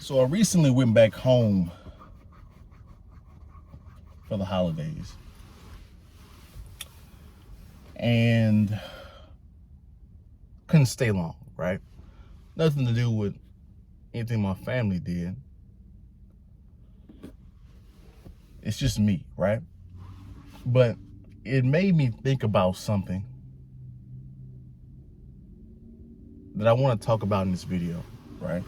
So I recently went back home for the holidays. And couldn't stay long, right? Nothing to do with anything my family did. It's just me, right? But it made me think about something that I want to talk about in this video, right?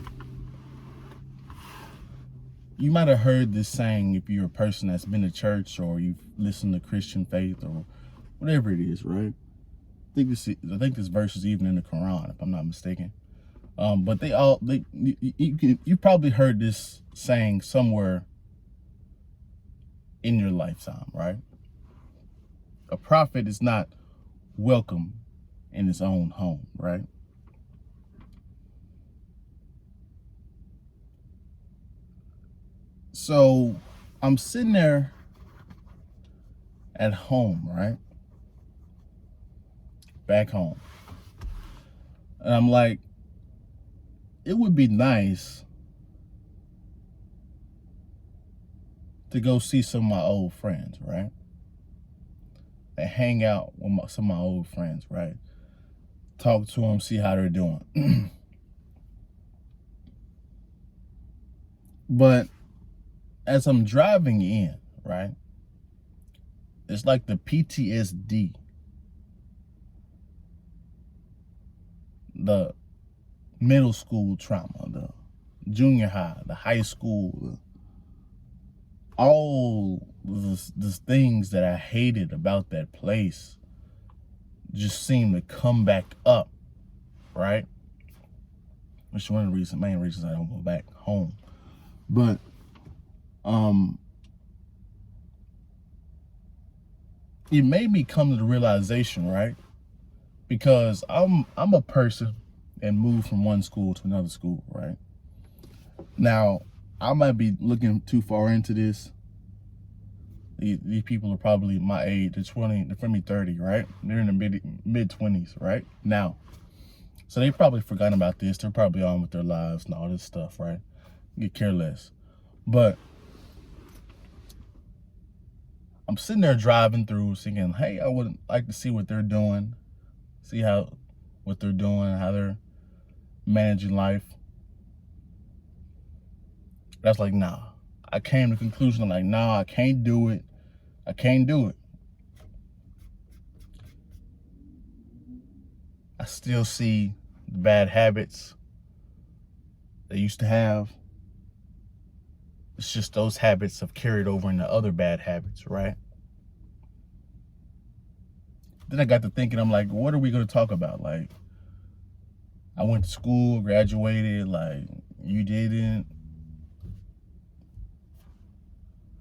You might have heard this saying if you're a person that's been to church or you've listened to Christian faith or whatever it is, right? I think this verse is even in the Quran, if I'm not mistaken. But you probably heard this saying somewhere in your lifetime, right? A prophet is not welcome in his own home, right? So I'm sitting there at home, right? Back home. And I'm like, it would be nice to go see some of my old friends, right? And hang out with some of my old friends, right? Talk to them, see how they're doing. But as I'm driving in, right? It's like the PTSD, the middle school trauma, the junior high, the high school, all the things that I hated about that place just seem to come back up, right? Which is one of the main reasons I don't go back home. But it made me come to the realization, right? Because I'm a person and moved from one school to another school, right? Now, I might be looking too far into this. These people are probably my age. They're from me 30, right? They're in the mid 20s, right? Now, so they probably forgotten about this. They're probably on with their lives and all this stuff, right? Get careless. But I'm sitting there driving through thinking, hey, I would like to see what they're doing, see what they're doing, how they're managing life. That's like, nah. I came to the conclusion, like, nah, I can't do it. I can't do it. I still see the bad habits they used to have. It's just those habits have carried over into other bad habits, right? Then I got to thinking, I'm like, what are we going to talk about? Like, I went to school, graduated, like, you didn't.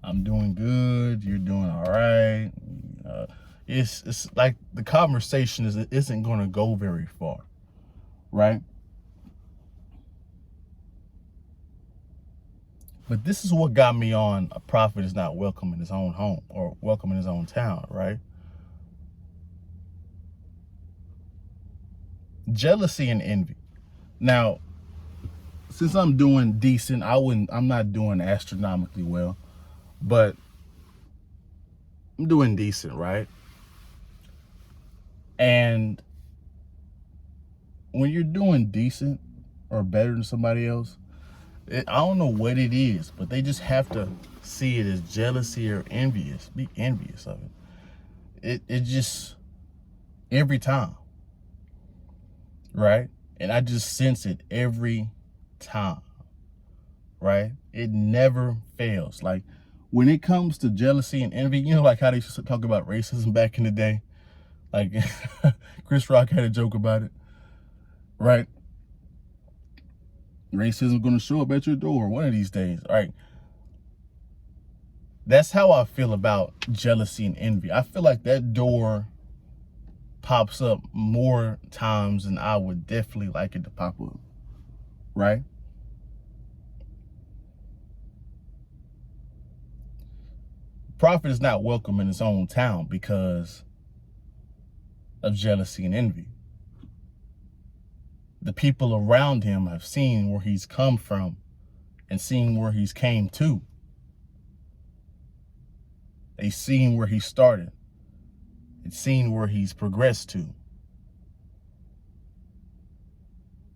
I'm doing good, you're doing all right. It's like the conversation isn't going to go very far, right? But this is what got me on a prophet is not welcome in his own home or welcome in his own town, right? Jealousy and envy. Now, since I'm doing decent, I'm not doing astronomically well, but I'm doing decent, right? And when you're doing decent or better than somebody else, I don't know what it is, but they just have to see it as jealousy or be envious of it. It just, every time, right? And I just sense it every time, right? It never fails. Like, when it comes to jealousy and envy, you know, like how they used to talk about racism back in the day? Like, Chris Rock had a joke about it, right? Racism gonna show up at your door one of these days, all right? That's how I feel about jealousy and envy. I feel like that door pops up more times than I would definitely like it to pop up, right? Prophet is not welcome in his own town because of jealousy and envy. The people around him have seen where he's come from and seeing where he's came to. They seen where he started. It's seen where he's progressed to.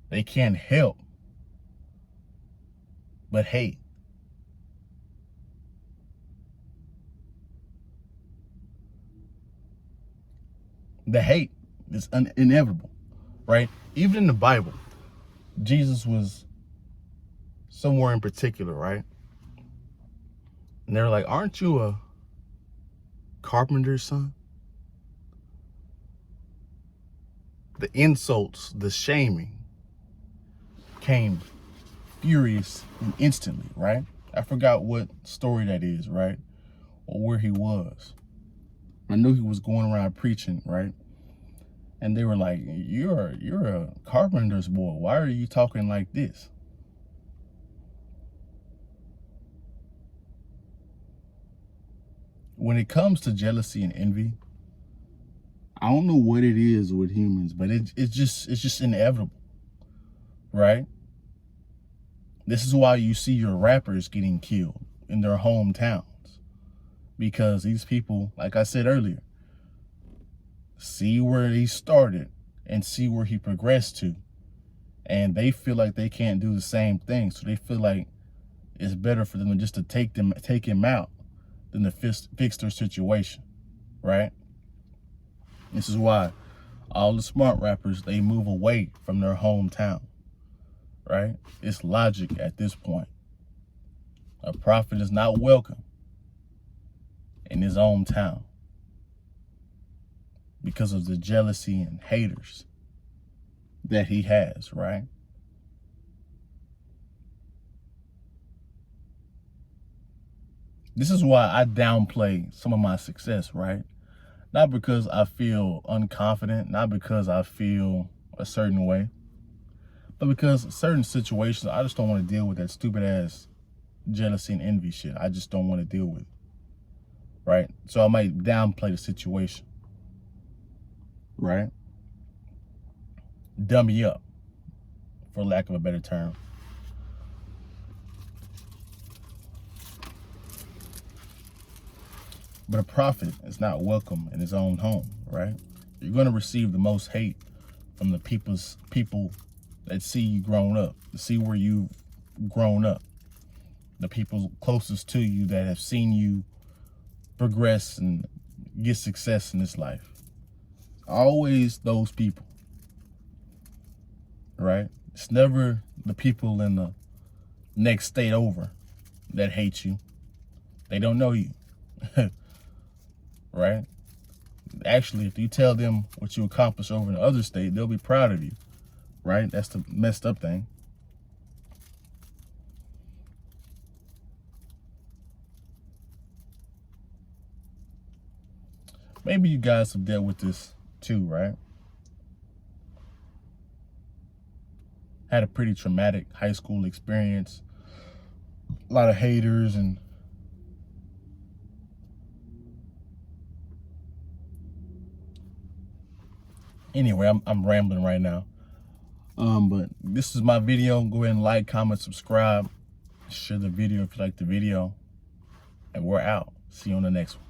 They can't help but hate. The hate is inevitable, right? Even in the Bible, Jesus was somewhere in particular, right? And they're like, aren't you a carpenter's son? The insults, the shaming came furious and instantly, right? I forgot what story that is, right? Or where he was. I knew he was going around preaching, right? And they were like, you're a carpenter's boy. Why are you talking like this? When it comes to jealousy and envy, I don't know what it is with humans, but it's just inevitable, right? This is why you see your rappers getting killed in their hometowns, because these people, like I said earlier, see where he started and see where he progressed to, and they feel like they can't do the same thing, so they feel like it's better for them just to take him out than to fix their situation, right? This is why all the smart rappers, they move away from their hometown, right? It's logic at this point. A prophet is not welcome in his own town because of the jealousy and haters that he has, right? This is why I downplay some of my success, right? Not because I feel unconfident, not because I feel a certain way, but because certain situations, I just don't want to deal with that stupid ass jealousy and envy shit. I just don't want to deal with it, right? So I might downplay the situation, right? Dummy up, for lack of a better term. But a prophet is not welcome in his own home, right? You're going to receive the most hate from the people that see you grown up, to see where you've grown up. The people closest to you that have seen you progress and get success in this life. Always those people, right? It's never the people in the next state over that hate you. They don't know you. Right? Actually, if you tell them what you accomplished over in the other state, they'll be proud of you, right? That's the messed up thing. Maybe you guys have dealt with this too, right? Had a pretty traumatic high school experience. A lot of haters and anyway, I'm rambling right now. But this is my video. Go ahead and like, comment, subscribe. Share the video if you like the video. And we're out. See you on the next one.